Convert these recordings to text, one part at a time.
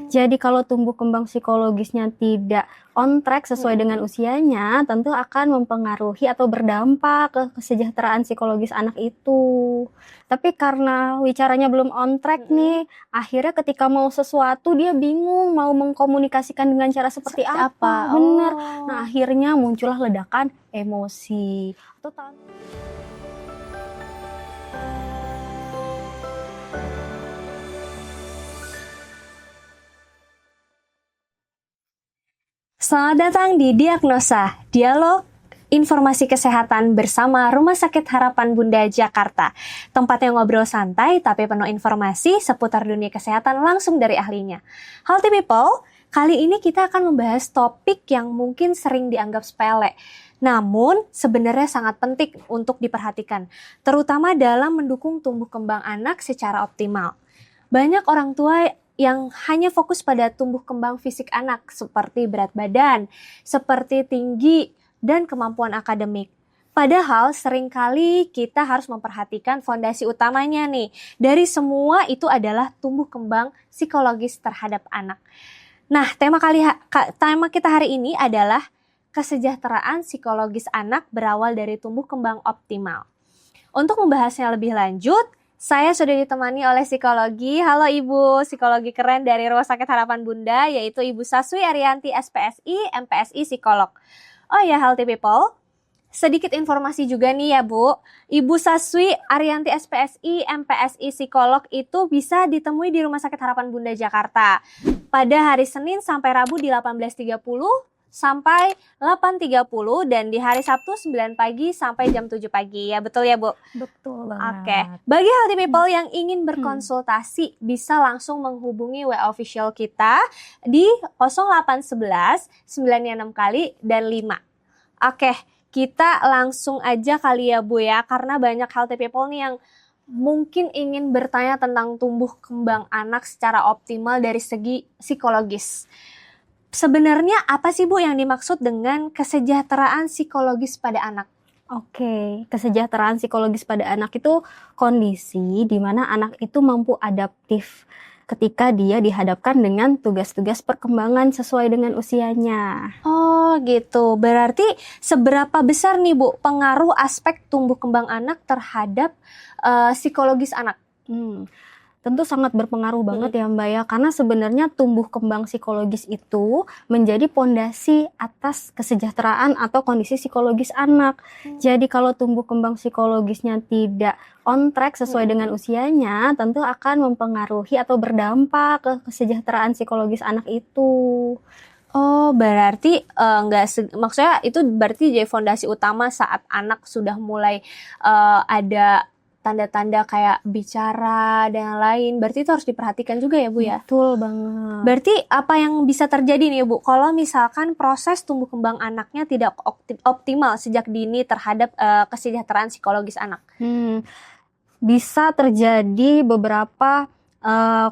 Jadi kalau tumbuh kembang psikologisnya tidak on track sesuai dengan usianya, tentu akan mempengaruhi atau berdampak ke kesejahteraan psikologis anak itu. Tapi karena bicaranya belum on track nih, akhirnya ketika mau sesuatu dia bingung mau mengkomunikasikan dengan cara seperti apa. Bener. Nah, akhirnya muncullah ledakan emosi. Selamat datang di Diagnosa, dialog informasi kesehatan bersama Rumah Sakit Harapan Bunda Jakarta. Tempat yang ngobrol santai tapi penuh informasi seputar dunia kesehatan langsung dari ahlinya. Healthy people, kali ini kita akan membahas topik yang mungkin sering dianggap sepele. Namun sebenarnya sangat penting untuk diperhatikan, terutama dalam mendukung tumbuh kembang anak secara optimal. Banyak orang tua yang hanya fokus pada tumbuh kembang fisik anak seperti berat badan, seperti tinggi, dan kemampuan akademik. Padahal seringkali kita harus memperhatikan fondasi utamanya nih. Dari semua itu adalah tumbuh kembang psikologis terhadap anak. Nah, tema kita hari ini adalah kesejahteraan psikologis anak berawal dari tumbuh kembang optimal. Untuk membahasnya lebih lanjut, saya sudah ditemani oleh psikologi. Halo Ibu, psikologi keren dari Rumah Sakit Harapan Bunda, yaitu Ibu Saswi Ariyanti SPSI, MPSI Psikolog. Oh ya, healthy people, sedikit informasi juga nih ya Bu. Ibu Saswi Ariyanti SPSI, MPSI Psikolog itu bisa ditemui di Rumah Sakit Harapan Bunda Jakarta pada hari Senin sampai Rabu di 18.30 sampai 8.30 dan di hari Sabtu 9 pagi sampai jam 7 pagi. Ya betul ya Bu? Betul banget. Oke. Bagi healthy people yang ingin berkonsultasi bisa langsung menghubungi WA official kita di 0811 96 kali dan 5. Oke, kita langsung aja kali ya Bu ya, karena banyak healthy people nih yang mungkin ingin bertanya tentang tumbuh kembang anak secara optimal dari segi psikologis. Sebenarnya apa sih Bu yang dimaksud dengan kesejahteraan psikologis pada anak? Oke, kesejahteraan psikologis pada anak itu kondisi di mana anak itu mampu adaptif ketika dia dihadapkan dengan tugas-tugas perkembangan sesuai dengan usianya. Oh gitu, berarti seberapa besar nih Bu pengaruh aspek tumbuh kembang anak terhadap psikologis anak? Tentu sangat berpengaruh banget ya Mbak ya, karena sebenarnya tumbuh kembang psikologis itu menjadi pondasi atas kesejahteraan atau kondisi psikologis anak. Jadi kalau tumbuh kembang psikologisnya tidak on track sesuai dengan usianya, tentu akan mempengaruhi atau berdampak ke kesejahteraan psikologis anak itu. Oh, berarti maksudnya itu berarti jadi fondasi utama saat anak sudah mulai ada tanda-tanda kayak bicara dan yang lain, berarti itu harus diperhatikan juga ya Bu ya? Betul banget. Berarti apa yang bisa terjadi nih Bu kalau misalkan proses tumbuh kembang anaknya tidak optimal sejak dini terhadap kesejahteraan psikologis anak? Bisa terjadi beberapa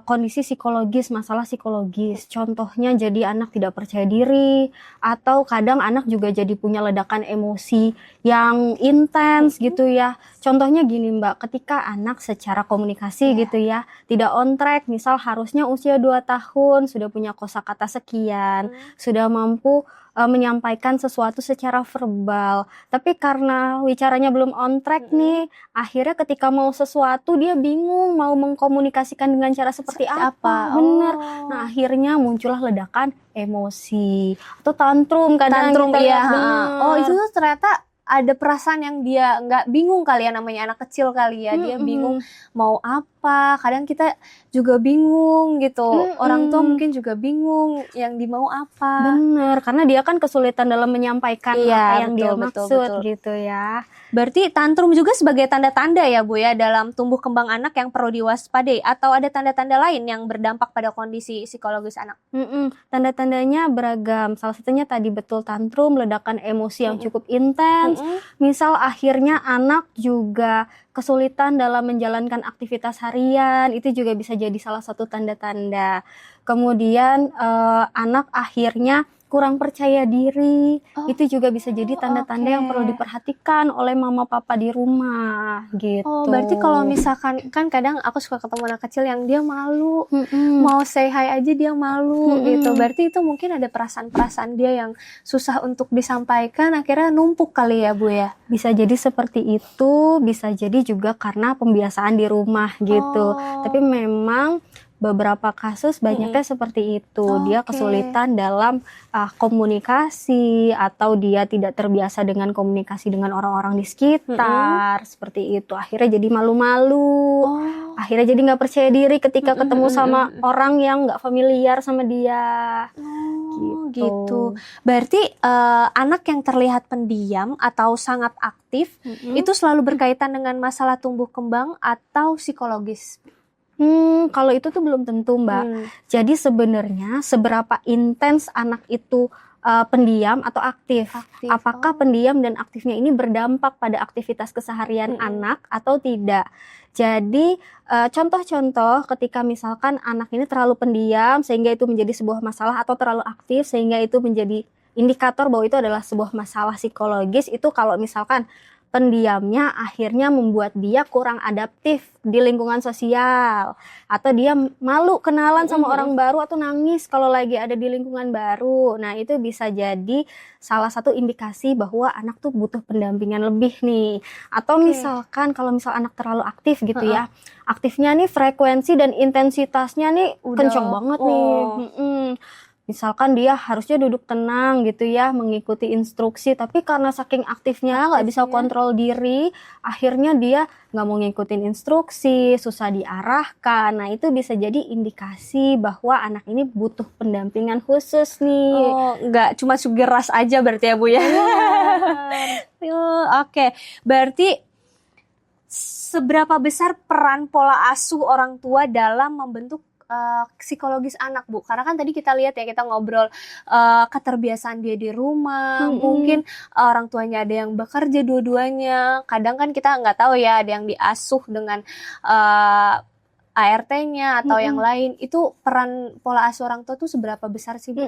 kondisi psikologis, masalah psikologis. Contohnya jadi anak tidak percaya diri, atau kadang anak juga jadi punya ledakan emosi yang intens gitu ya. Contohnya gini Mbak, ketika anak secara komunikasi gitu ya, tidak on track, misal harusnya usia 2 tahun, sudah punya kosakata sekian, sudah mampu menyampaikan sesuatu secara verbal. Tapi karena bicaranya belum on track nih, akhirnya ketika mau sesuatu dia bingung mau mengkomunikasikan dengan cara seperti apa. Bener. Nah, akhirnya muncullah ledakan emosi atau tantrum kadang. Oh, itu tuh ternyata ada perasaan yang dia nggak bingung kali ya, namanya anak kecil kali ya, dia bingung mau apa, kadang kita juga bingung gitu, orang tua mungkin juga bingung yang dimau apa. Bener, karena dia kan kesulitan dalam menyampaikan apa yang dia maksud gitu ya. Berarti tantrum juga sebagai tanda-tanda ya Bu ya dalam tumbuh kembang anak yang perlu diwaspadai, atau ada tanda-tanda lain yang berdampak pada kondisi psikologis anak? Tanda-tandanya beragam, salah satunya tadi betul tantrum, ledakan emosi yang cukup intens. Misal akhirnya anak juga kesulitan dalam menjalankan aktivitas harian, itu juga bisa jadi salah satu tanda-tanda. Kemudian anak akhirnya kurang percaya diri, Oh, itu juga bisa jadi tanda-tanda yang perlu oke. diperhatikan oleh mama papa di rumah Oh, gitu. berarti kalau misalkan kan kadang aku suka ketemu anak kecil yang dia malu, Mm-mm. mau say hi aja dia malu Mm-mm. gitu. Berarti itu mungkin ada perasaan-perasaan dia yang susah untuk disampaikan, akhirnya numpuk kali ya, Bu ya. Bisa jadi seperti itu, bisa jadi juga karena pembiasaan di rumah gitu. Oh. Tapi memang beberapa kasus banyaknya seperti itu. Dia Oke. kesulitan dalam komunikasi atau dia tidak terbiasa dengan komunikasi dengan orang-orang di sekitar, seperti itu. Akhirnya jadi malu-malu. Oh. Akhirnya jadi nggak percaya diri ketika ketemu sama orang yang nggak familiar sama dia. Oh, gitu. Berarti anak yang terlihat pendiam atau sangat aktif itu selalu berkaitan dengan masalah tumbuh kembang atau psikologis. Kalau itu tuh belum tentu, Mbak. Jadi sebenarnya seberapa intens anak itu pendiam atau aktif. Apakah pendiam dan aktifnya ini berdampak pada aktivitas keseharian anak atau tidak? Jadi contoh-contoh ketika misalkan anak ini terlalu pendiam sehingga itu menjadi sebuah masalah atau terlalu aktif sehingga itu menjadi indikator bahwa itu adalah sebuah masalah psikologis, itu kalau misalkan pendiamnya akhirnya membuat dia kurang adaptif di lingkungan sosial, atau dia malu kenalan sama orang baru atau nangis kalau lagi ada di lingkungan baru. Nah, itu bisa jadi salah satu indikasi bahwa anak tuh butuh pendampingan lebih nih. Atau misalkan kalau misal anak terlalu aktif gitu ya, aktifnya nih frekuensi dan intensitasnya nih kenceng banget nih. Misalkan dia harusnya duduk tenang gitu ya, mengikuti instruksi, tapi karena saking aktifnya nggak bisa kontrol diri, akhirnya dia nggak mau ngikutin instruksi, susah diarahkan. Nah, itu bisa jadi indikasi bahwa anak ini butuh pendampingan khusus nih. Oh, nggak cuma sugar rush aja berarti ya, Bu ya? Oke, berarti seberapa besar peran pola asuh orang tua dalam membentuk psikologis anak, Bu? Karena kan tadi kita lihat ya, kita ngobrol keterbiasaan dia di rumah, mungkin orang tuanya ada yang bekerja dua-duanya, kadang kan kita nggak tahu ya, ada yang diasuh dengan ART-nya atau yang lain. Itu peran pola asuh orang tua tuh seberapa besar sih, Bu?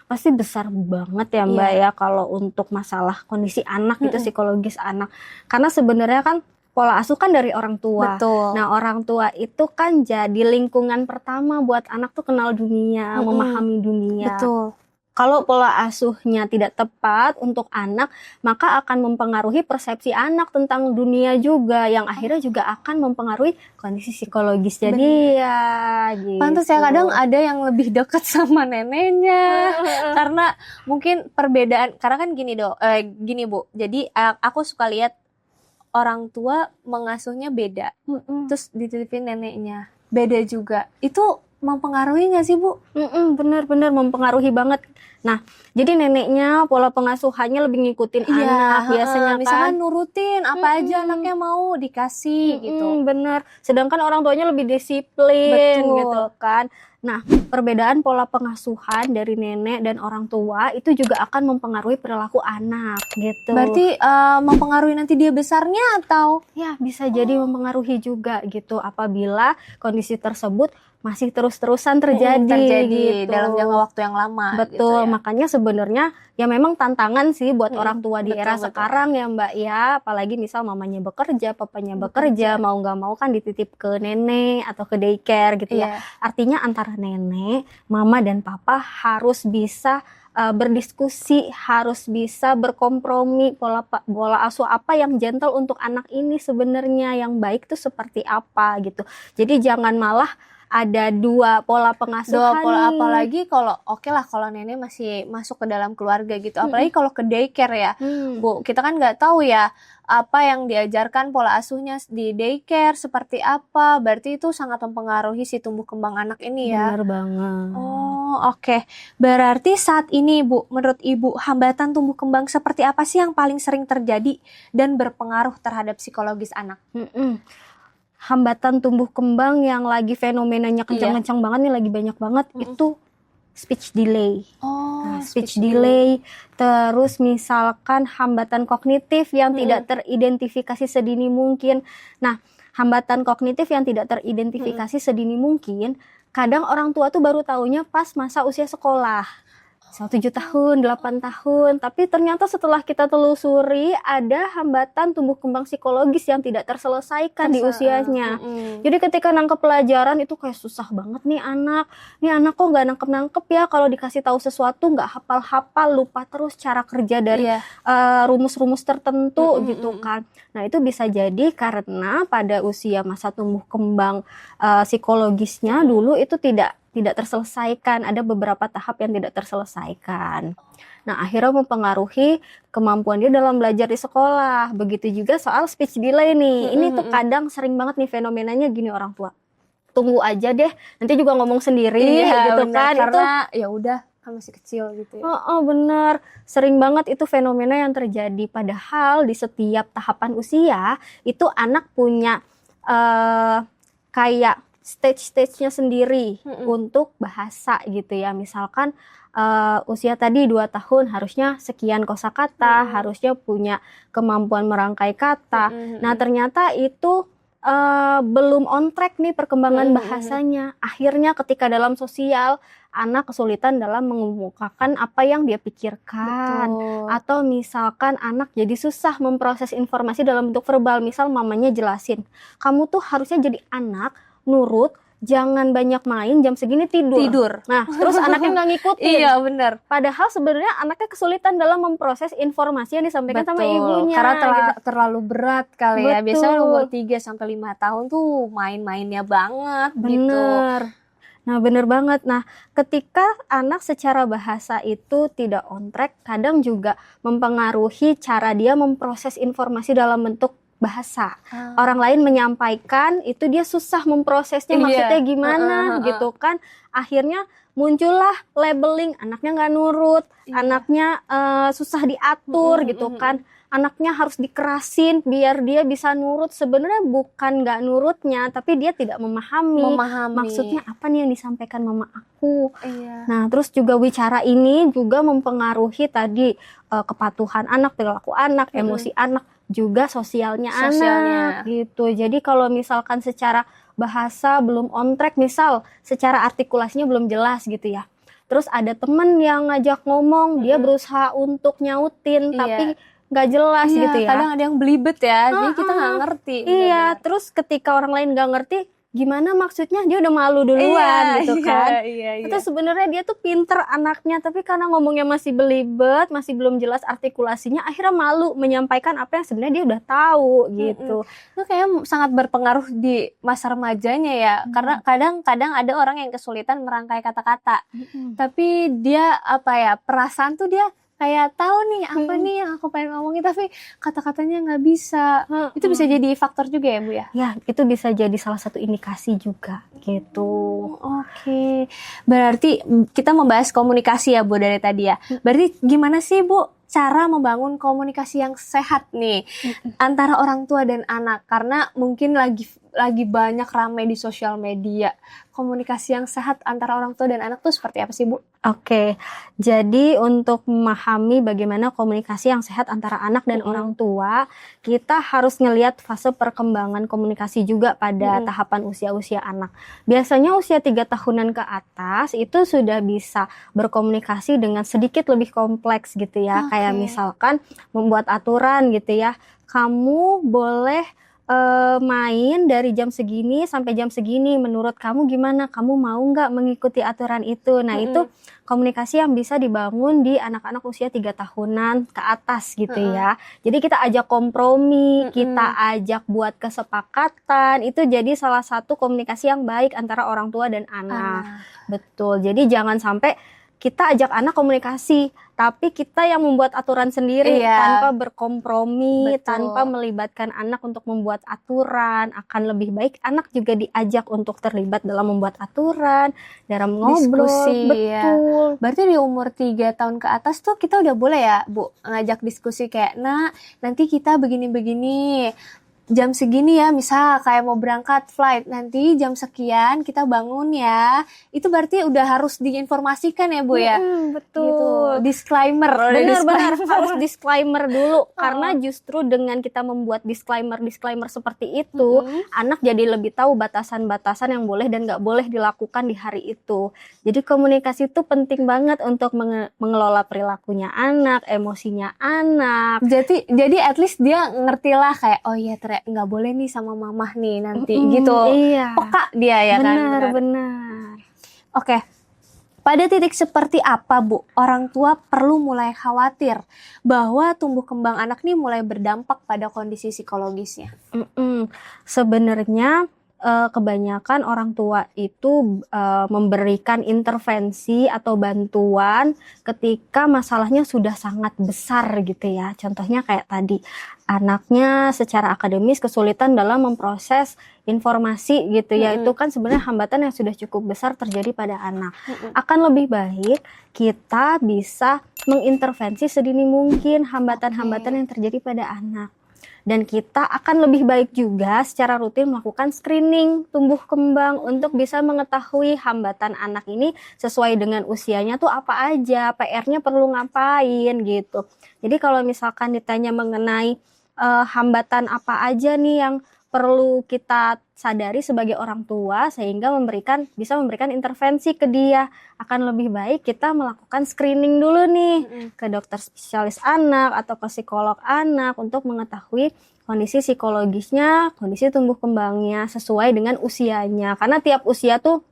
Pasti besar banget ya, Mbak ya, kalau untuk masalah kondisi anak gitu, psikologis anak. Karena sebenarnya kan pola asuh kan dari orang tua. Betul. Nah, orang tua itu kan jadi lingkungan pertama buat anak tuh kenal dunia, memahami dunia. Betul. Kalau pola asuhnya tidak tepat untuk anak, maka akan mempengaruhi persepsi anak tentang dunia juga, yang akhirnya juga akan mempengaruhi kondisi psikologis dia. Gitu. Pantes ya, kadang ada yang lebih dekat sama neneknya karena mungkin perbedaan, karena kan gini Bu, jadi aku suka lihat orang tua mengasuhnya beda, terus dititipin neneknya beda juga. Itu mempengaruhi nggak sih, Bu? Bener-bener mempengaruhi banget. Nah, jadi neneknya pola pengasuhannya lebih ngikutin anak biasanya kan. Misalnya nurutin apa aja anaknya mau dikasih gitu. Bener. Sedangkan orang tuanya lebih disiplin. Betul. Gitu kan. Nah, perbedaan pola pengasuhan dari nenek dan orang tua itu juga akan mempengaruhi perilaku anak gitu. Berarti mempengaruhi nanti dia besarnya atau? Ya, bisa jadi mempengaruhi juga gitu apabila kondisi tersebut masih terus-terusan terjadi gitu. Dalam jangka waktu yang lama. Betul, gitu ya. makanya sebenarnya ya memang tantangan sih buat orang tua di era sekarang ya, Mbak ya. Apalagi misal mamanya bekerja, papanya bekerja, mau nggak mau kan dititip ke nenek atau ke daycare gitu ya. Artinya antara nenek, mama dan papa harus bisa berdiskusi, harus bisa berkompromi pola asuh apa yang gentle untuk anak ini sebenarnya, yang baik tuh seperti apa gitu. Jadi jangan malah ada dua pola pengasuhan. Apalagi kalau lah kalau nenek masih masuk ke dalam keluarga gitu. Apalagi kalau ke daycare ya, Bu. Kita kan nggak tahu ya apa yang diajarkan pola asuhnya di daycare seperti apa. Berarti itu sangat mempengaruhi si tumbuh kembang anak ini ya. Benar banget. Oh, oke. Berarti saat ini, Bu, menurut Ibu, hambatan tumbuh kembang seperti apa sih yang paling sering terjadi dan berpengaruh terhadap psikologis anak? Hambatan tumbuh kembang yang lagi fenomenanya kencang-kencang banget nih, lagi banyak banget, itu speech delay. Speech delay, terus misalkan hambatan kognitif yang tidak teridentifikasi sedini mungkin. Nah, hambatan kognitif yang tidak teridentifikasi sedini mungkin, kadang orang tua tuh baru taunya pas masa usia sekolah. 7 tahun, 8 tahun. Tapi ternyata setelah kita telusuri ada hambatan tumbuh kembang psikologis yang tidak terselesaikan di usianya. Jadi ketika nangkep pelajaran itu kayak susah banget nih anak. Nih anak kok nggak nangkep-nangkep ya, kalau dikasih tahu sesuatu nggak hafal-hafal, lupa terus cara kerja dari rumus-rumus tertentu gitu kan. Nah itu bisa jadi karena pada usia masa tumbuh kembang psikologisnya dulu itu tidak terselesaikan, ada beberapa tahap yang tidak terselesaikan. Nah, akhirnya mempengaruhi kemampuan dia dalam belajar di sekolah. Begitu juga soal speech delay nih. Ini tuh kadang sering banget nih fenomenanya gini orang tua. Tunggu aja deh, nanti juga ngomong sendiri gitu bener, kan. Karena ya udah kan masih kecil gitu ya. Bener. Sering banget itu fenomena yang terjadi. Padahal di setiap tahapan usia itu anak punya kayak stage-stage-nya sendiri untuk bahasa gitu ya. Misalkan usia tadi 2 tahun harusnya sekian kosakata, harusnya punya kemampuan merangkai kata. Nah, ternyata itu belum on track nih perkembangan bahasanya. Akhirnya ketika dalam sosial, anak kesulitan dalam mengemukakan apa yang dia pikirkan. Betul. Atau misalkan anak jadi susah memproses informasi dalam bentuk verbal. Misal mamanya jelasin, kamu tuh harusnya jadi anak nurut, jangan banyak main, jam segini tidur. Nah, terus anaknya nggak ngikutin. Iya, benar. Padahal sebenarnya anaknya kesulitan dalam memproses informasi yang disampaikan sama ibunya. Karena terlalu berat kali ya. Biasanya Betul. umur 3-5 tahun tuh main-mainnya banget gitu. Bener. Nah, bener banget. Nah, ketika anak secara bahasa itu tidak on track, kadang juga mempengaruhi cara dia memproses informasi dalam bentuk bahasa. Orang lain menyampaikan, itu dia susah memprosesnya, maksudnya gimana gitu kan. Akhirnya muncullah labeling, anaknya nggak nurut, anaknya susah diatur gitu kan. Anaknya harus dikerasin biar dia bisa nurut. Sebenarnya bukan nggak nurutnya, tapi dia tidak memahami maksudnya apa nih yang disampaikan mama aku. Nah, terus juga wicara ini juga mempengaruhi tadi kepatuhan anak, perilaku anak, emosi anak, juga sosialnya anak gitu. Jadi kalau misalkan secara bahasa belum on track, misal secara artikulasinya belum jelas gitu ya. Terus ada temen yang ngajak ngomong, dia berusaha untuk nyautin tapi nggak jelas gitu ya. Kadang ada yang belibet ya, jadi kita nggak ngerti. Iya, terus ketika orang lain nggak ngerti, gimana maksudnya, dia udah malu duluan gitu kan. Itu sebenarnya dia tuh pinter anaknya, tapi karena ngomongnya masih belibet, masih belum jelas artikulasinya, akhirnya malu menyampaikan apa yang sebenarnya dia udah tahu gitu. Itu kayak sangat berpengaruh di masa remajanya ya, karena kadang-kadang ada orang yang kesulitan merangkai kata-kata, tapi dia perasaan tuh dia kayak tahu nih apa nih yang aku pengen ngomongin, tapi kata-katanya nggak bisa. Itu bisa jadi faktor juga ya Bu ya? Ya, itu bisa jadi salah satu indikasi juga gitu. Oke. Berarti kita membahas komunikasi ya Bu dari tadi ya. Berarti gimana sih Bu cara membangun komunikasi yang sehat nih antara orang tua dan anak? Karena mungkin lagi banyak ramai di sosial media. Komunikasi yang sehat antara orang tua dan anak tuh seperti apa sih Bu? Oke, jadi untuk memahami bagaimana komunikasi yang sehat antara anak dan orang tua, kita harus ngelihat fase perkembangan komunikasi juga pada tahapan usia-usia anak. Biasanya usia 3 tahunan ke atas itu sudah bisa berkomunikasi dengan sedikit lebih kompleks gitu ya. Kayak misalkan membuat aturan gitu ya. Kamu boleh main dari jam segini sampai jam segini, menurut kamu gimana? Kamu mau nggak mengikuti aturan itu? Nah, itu komunikasi yang bisa dibangun di anak-anak usia 3 tahunan ke atas gitu ya. Jadi kita ajak kompromi, kita ajak buat kesepakatan, itu jadi salah satu komunikasi yang baik antara orang tua dan anak. Betul, jadi jangan sampai kita ajak anak komunikasi, tapi kita yang membuat aturan sendiri tanpa berkompromi, tanpa melibatkan anak untuk membuat aturan. Akan lebih baik anak juga diajak untuk terlibat dalam membuat aturan, dalam ngobrol. Diskusi, betul. Ya. Berarti di umur 3 tahun ke atas tuh kita udah boleh ya Bu ngajak diskusi kayak, nah nanti kita begini-begini. jam segini ya, misal kayak mau berangkat flight, nanti jam sekian kita bangun ya. Itu berarti udah harus diinformasikan ya Bu ya? Betul. Gitu. Disclaimer. Benar-benar harus disclaimer dulu. Karena justru dengan kita membuat disclaimer seperti itu, anak jadi lebih tahu batasan-batasan yang boleh dan nggak boleh dilakukan di hari itu. Jadi komunikasi itu penting banget untuk mengelola perilakunya anak, emosinya anak. Jadi at least dia ngerti lah kayak, oh iya nggak boleh nih sama mamah nih nanti gitu. Iya. Peka dia ya kan? Benar. Oke. Pada titik seperti apa Bu, orang tua perlu mulai khawatir bahwa tumbuh kembang anak nih mulai berdampak pada kondisi psikologisnya? Sebenarnya kebanyakan orang tua itu memberikan intervensi atau bantuan ketika masalahnya sudah sangat besar gitu ya. Contohnya kayak tadi, anaknya secara akademis kesulitan dalam memproses informasi gitu ya. Itu kan sebenarnya hambatan yang sudah cukup besar terjadi pada anak. Akan lebih baik kita bisa mengintervensi sedini mungkin hambatan-hambatan yang terjadi pada anak. Dan kita akan lebih baik juga secara rutin melakukan screening tumbuh kembang untuk bisa mengetahui hambatan anak ini sesuai dengan usianya tuh apa aja, PR-nya perlu ngapain gitu. Jadi kalau misalkan ditanya mengenai hambatan apa aja nih yang perlu kita sadari sebagai orang tua sehingga bisa memberikan intervensi ke dia, akan lebih baik kita melakukan screening dulu nih ke dokter spesialis anak atau ke psikolog anak untuk mengetahui kondisi psikologisnya, kondisi tumbuh kembangnya sesuai dengan usianya. Karena tiap usia tuh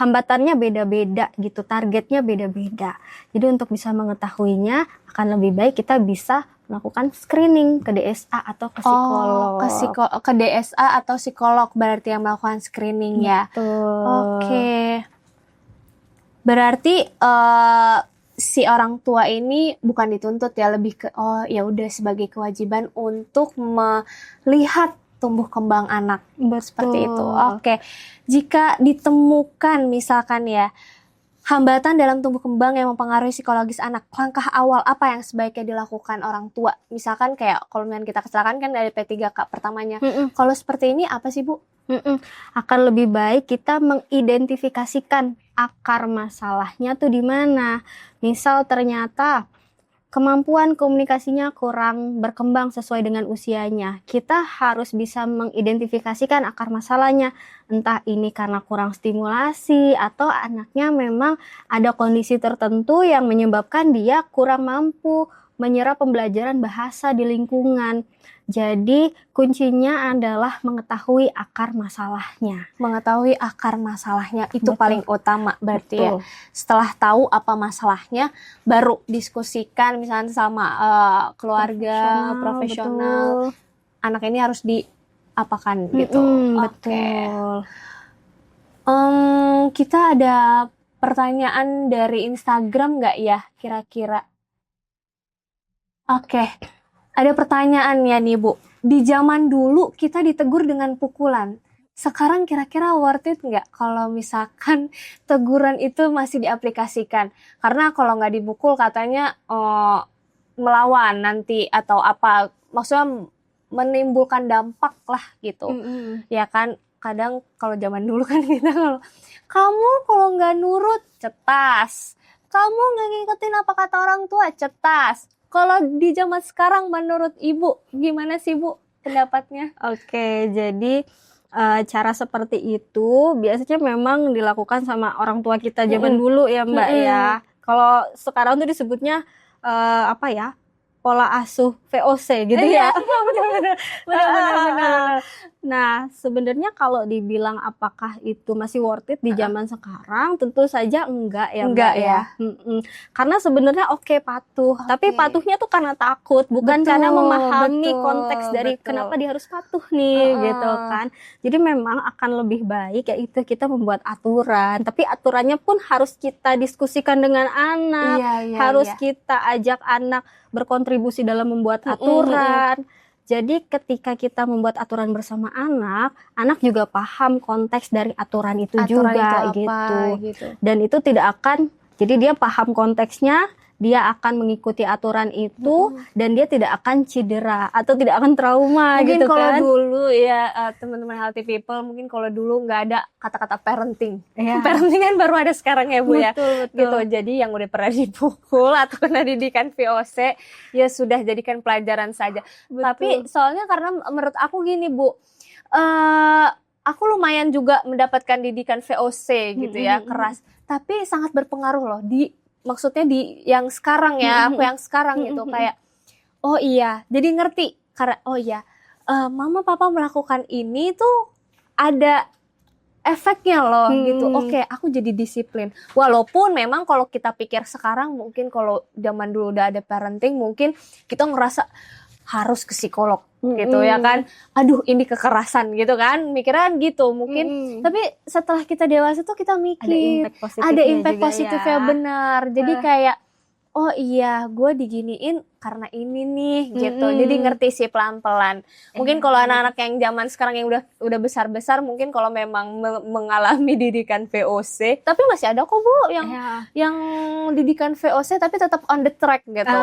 hambatannya beda-beda gitu, targetnya beda-beda. Jadi untuk bisa mengetahuinya akan lebih baik kita bisa melakukan screening ke DSA atau ke psikolog. Ke DSA atau psikolog berarti yang melakukan screening ya. Betul. Oke. Berarti si orang tua ini bukan dituntut ya, lebih ke ya udah sebagai kewajiban untuk melihat tumbuh kembang anak. Seperti itu. Oke. Jika ditemukan misalkan ya hambatan dalam tumbuh kembang yang mempengaruhi psikologis anak, langkah awal apa yang sebaiknya dilakukan orang tua? Misalkan kayak kalau kita kecelakaan kan dari P3K pertamanya. Kalau seperti ini apa sih Bu? Akan lebih baik kita mengidentifikasikan akar masalahnya tuh di mana. Misal ternyata kemampuan komunikasinya kurang berkembang sesuai dengan usianya. Kita harus bisa mengidentifikasikan akar masalahnya. Entah ini karena kurang stimulasi atau anaknya memang ada kondisi tertentu yang menyebabkan dia kurang mampu menyerap pembelajaran bahasa di lingkungan. Jadi kuncinya adalah mengetahui akar masalahnya. Mengetahui akar masalahnya itu paling utama berarti ya. Setelah tahu apa masalahnya, baru diskusikan misalnya sama keluarga, profesional. Anak ini harus diapakan gitu. Betul. Kita ada pertanyaan dari Instagram nggak ya kira-kira? Oke. Ada pertanyaannya nih Bu, di zaman dulu kita ditegur dengan pukulan, sekarang kira-kira worth it nggak kalau misalkan teguran itu masih diaplikasikan? Karena kalau nggak dipukul katanya melawan nanti atau apa, maksudnya menimbulkan dampak lah gitu. Ya kan, kadang kalau zaman dulu kan kita kamu kalau nggak nurut cetas, kamu nggak ngikutin apa kata orang tua cetas. Kalau di zaman sekarang menurut Ibu, gimana sih Bu pendapatnya? Oke, jadi cara seperti itu biasanya memang dilakukan sama orang tua kita zaman dulu ya Mbak ya. Kalau sekarang tuh disebutnya apa ya? Pola asuh VOC gitu ya. Benar. Nah, sebenarnya kalau dibilang apakah itu masih worth it di zaman sekarang, tentu saja enggak ya Mbak ya. Karena sebenarnya patuh, tapi patuhnya tuh karena takut, bukan karena memahami konteks dari kenapa dia harus patuh nih gitu kan. Jadi memang akan lebih baik yaitu kita membuat aturan, tapi aturannya pun harus kita diskusikan dengan anak, harus kita ajak anak berkontribusi dalam membuat aturan. Jadi ketika kita membuat aturan bersama anak, anak juga paham konteks dari aturan itu juga itu apa, gitu. Dan itu tidak akan, jadi dia paham konteksnya dia akan mengikuti aturan itu dan dia tidak akan cedera atau tidak akan trauma Mungkin gitu kalau kan. dulu ya teman-teman healthy people, mungkin kalau dulu nggak ada kata-kata parenting. Iya. Parenting kan baru ada sekarang ya Bu ya. Betul. Gitu. Jadi yang udah pernah dipukul atau kena didikan VOC ya sudah jadikan pelajaran saja. Betul. Tapi soalnya karena menurut aku gini Bu, aku lumayan juga mendapatkan didikan VOC gitu ya, keras. Tapi sangat berpengaruh loh maksudnya di yang sekarang ya, aku yang sekarang gitu kayak oh iya, jadi ngerti karena oh iya, mama papa melakukan ini tuh ada efeknya loh gitu. Oke, aku jadi disiplin. Walaupun memang kalau kita pikir sekarang mungkin kalau zaman dulu udah ada parenting mungkin kita ngerasa harus ke psikolog gitu ya kan. Aduh, ini kekerasan gitu kan. Mikirnya gitu mungkin. Tapi setelah kita dewasa tuh kita mikir ada impact positifnya ya. Benar. Jadi kayak oh iya, gue diginiin karena ini nih gitu. Jadi ngerti sih pelan-pelan. Mungkin kalau anak-anak yang zaman sekarang yang udah besar-besar mungkin kalau memang mengalami didikan VOC, tapi masih ada kok Bu yang didikan VOC tapi tetap on the track gitu.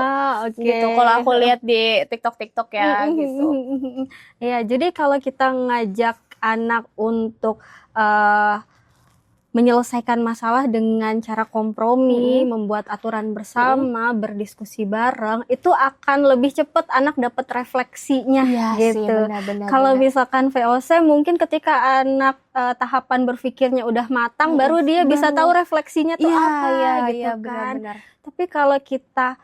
Gitu. Kalau aku lihat di TikTok ya gitu. Ya, jadi kalau kita ngajak anak untuk menyelesaikan masalah dengan cara kompromi, membuat aturan bersama, berdiskusi bareng, itu akan lebih cepat anak dapat refleksinya gitu. Kalau misalkan VOC mungkin ketika anak tahapan berpikirnya udah matang, baru dia bisa tahu refleksinya tuh apa gitu kan. Benar. Tapi kalau kita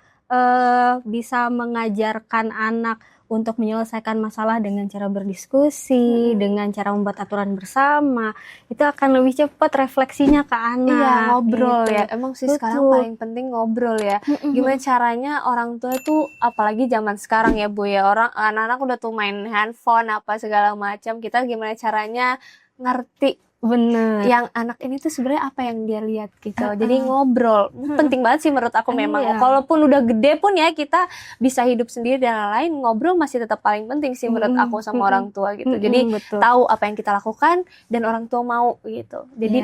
bisa mengajarkan anak untuk menyelesaikan masalah dengan cara berdiskusi, dengan cara membuat aturan bersama, itu akan lebih cepat refleksinya ke anak. Iya, ngobrol gitu. ya. Emang sih sekarang paling penting ngobrol ya. Gimana caranya orang tua tuh, apalagi zaman sekarang ya Bu ya, anak-anak udah tuh main handphone apa segala macam. Kita gimana caranya ngerti yang anak ini tuh sebenarnya apa yang dia lihat gitu. Jadi ngobrol penting banget sih menurut aku memang. Kalaupun udah gede pun ya kita bisa hidup sendiri dan lain-lain, ngobrol masih tetap paling penting sih menurut aku sama orang tua gitu. Jadi tahu apa yang kita lakukan dan orang tua mau gitu. Jadi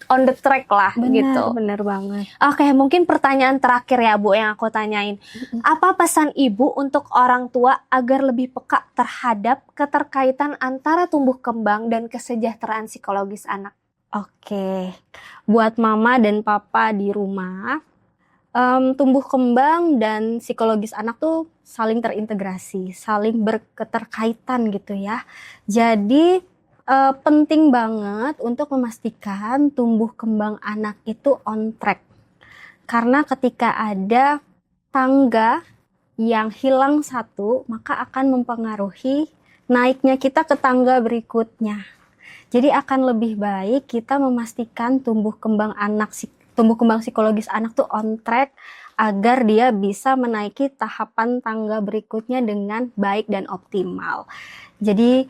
on the track lah gitu. Benar banget. Oke, mungkin pertanyaan terakhir ya Bu yang aku tanyain. Apa pesan Ibu untuk orang tua agar lebih peka terhadap keterkaitan antara tumbuh kembang dan kesejahteraan psikologis anak? Oke, buat mama dan papa di rumah, tumbuh kembang dan psikologis anak tuh saling terintegrasi, saling berketerkaitan gitu ya. Jadi penting banget untuk memastikan tumbuh kembang anak itu on track. Karena ketika ada tangga yang hilang satu, maka akan mempengaruhi naiknya kita ke tangga berikutnya. Jadi akan lebih baik kita memastikan tumbuh kembang psikologis anak tuh on track agar dia bisa menaiki tahapan tangga berikutnya dengan baik dan optimal. Jadi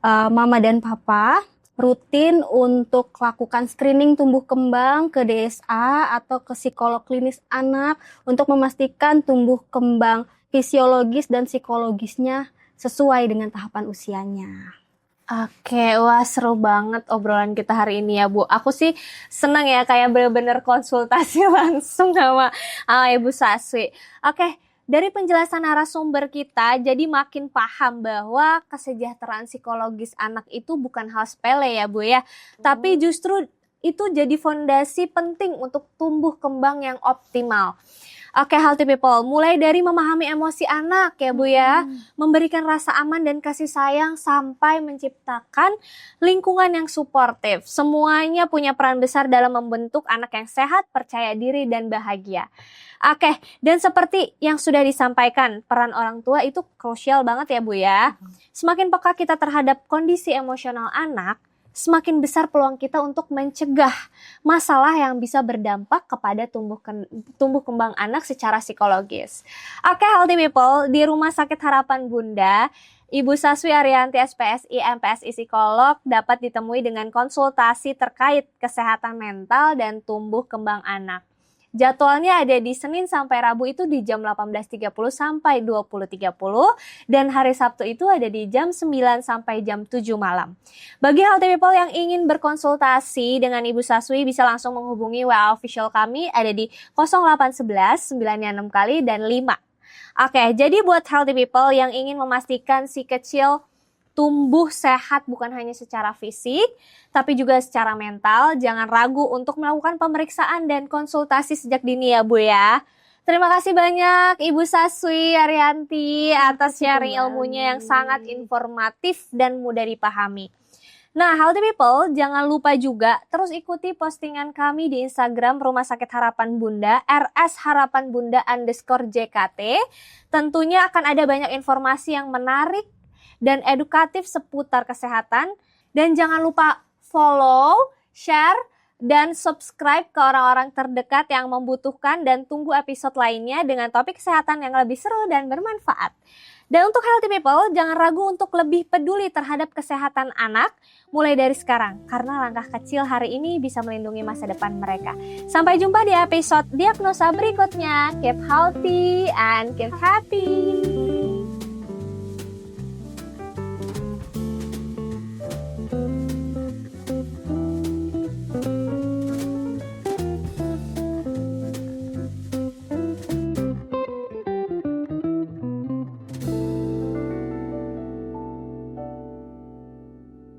mama dan papa rutin untuk lakukan screening tumbuh kembang ke DSA atau ke psikolog klinis anak untuk memastikan tumbuh kembang fisiologis dan psikologisnya sesuai dengan tahapan usianya. Oke, wah seru banget obrolan kita hari ini ya Bu. Aku sih senang ya kayak bener-bener konsultasi langsung sama Ibu Saswi. Oke, dari penjelasan narasumber kita, jadi makin paham bahwa kesejahteraan psikologis anak itu bukan hal sepele ya Bu ya. Tapi justru itu jadi fondasi penting untuk tumbuh kembang yang optimal. Oke, healthy people, mulai dari memahami emosi anak ya Bu ya, memberikan rasa aman dan kasih sayang sampai menciptakan lingkungan yang suportif. Semuanya punya peran besar dalam membentuk anak yang sehat, percaya diri dan bahagia. Oke, dan seperti yang sudah disampaikan, peran orang tua itu krusial banget ya Bu ya. Semakin peka kita terhadap kondisi emosional anak, semakin besar peluang kita untuk mencegah masalah yang bisa berdampak kepada tumbuh kembang anak secara psikologis. Oke, healthy people, di Rumah Sakit Harapan Bunda, Ibu Saswi Ariyanti SPSI, MPSI Psikolog dapat ditemui dengan konsultasi terkait kesehatan mental dan tumbuh kembang anak. Jadwalnya ada di Senin sampai Rabu itu di jam 18.30 sampai 20.30 dan hari Sabtu itu ada di jam 9 sampai jam 7 malam. Bagi healthy people yang ingin berkonsultasi dengan Ibu Saswi bisa langsung menghubungi WA official kami ada di 0811 9 kali dan 5. Oke, jadi buat healthy people yang ingin memastikan si kecil tumbuh sehat bukan hanya secara fisik, tapi juga secara mental, jangan ragu untuk melakukan pemeriksaan dan konsultasi sejak dini ya Bu ya. Terima kasih banyak Ibu Saswi Arianti atas sharing ilmunya yang sangat informatif dan mudah dipahami. Nah, healthy people, jangan lupa juga terus ikuti postingan kami di Instagram Rumah Sakit Harapan Bunda, @harapanbunda_JKT. Tentunya akan ada banyak informasi yang menarik dan edukatif seputar kesehatan. Dan jangan lupa follow, share, dan subscribe ke orang-orang terdekat yang membutuhkan dan tunggu episode lainnya dengan topik kesehatan yang lebih seru dan bermanfaat. Dan untuk healthy people, jangan ragu untuk lebih peduli terhadap kesehatan anak mulai dari sekarang. Karena langkah kecil hari ini bisa melindungi masa depan mereka. Sampai jumpa di episode diagnosa berikutnya. Keep healthy and keep happy.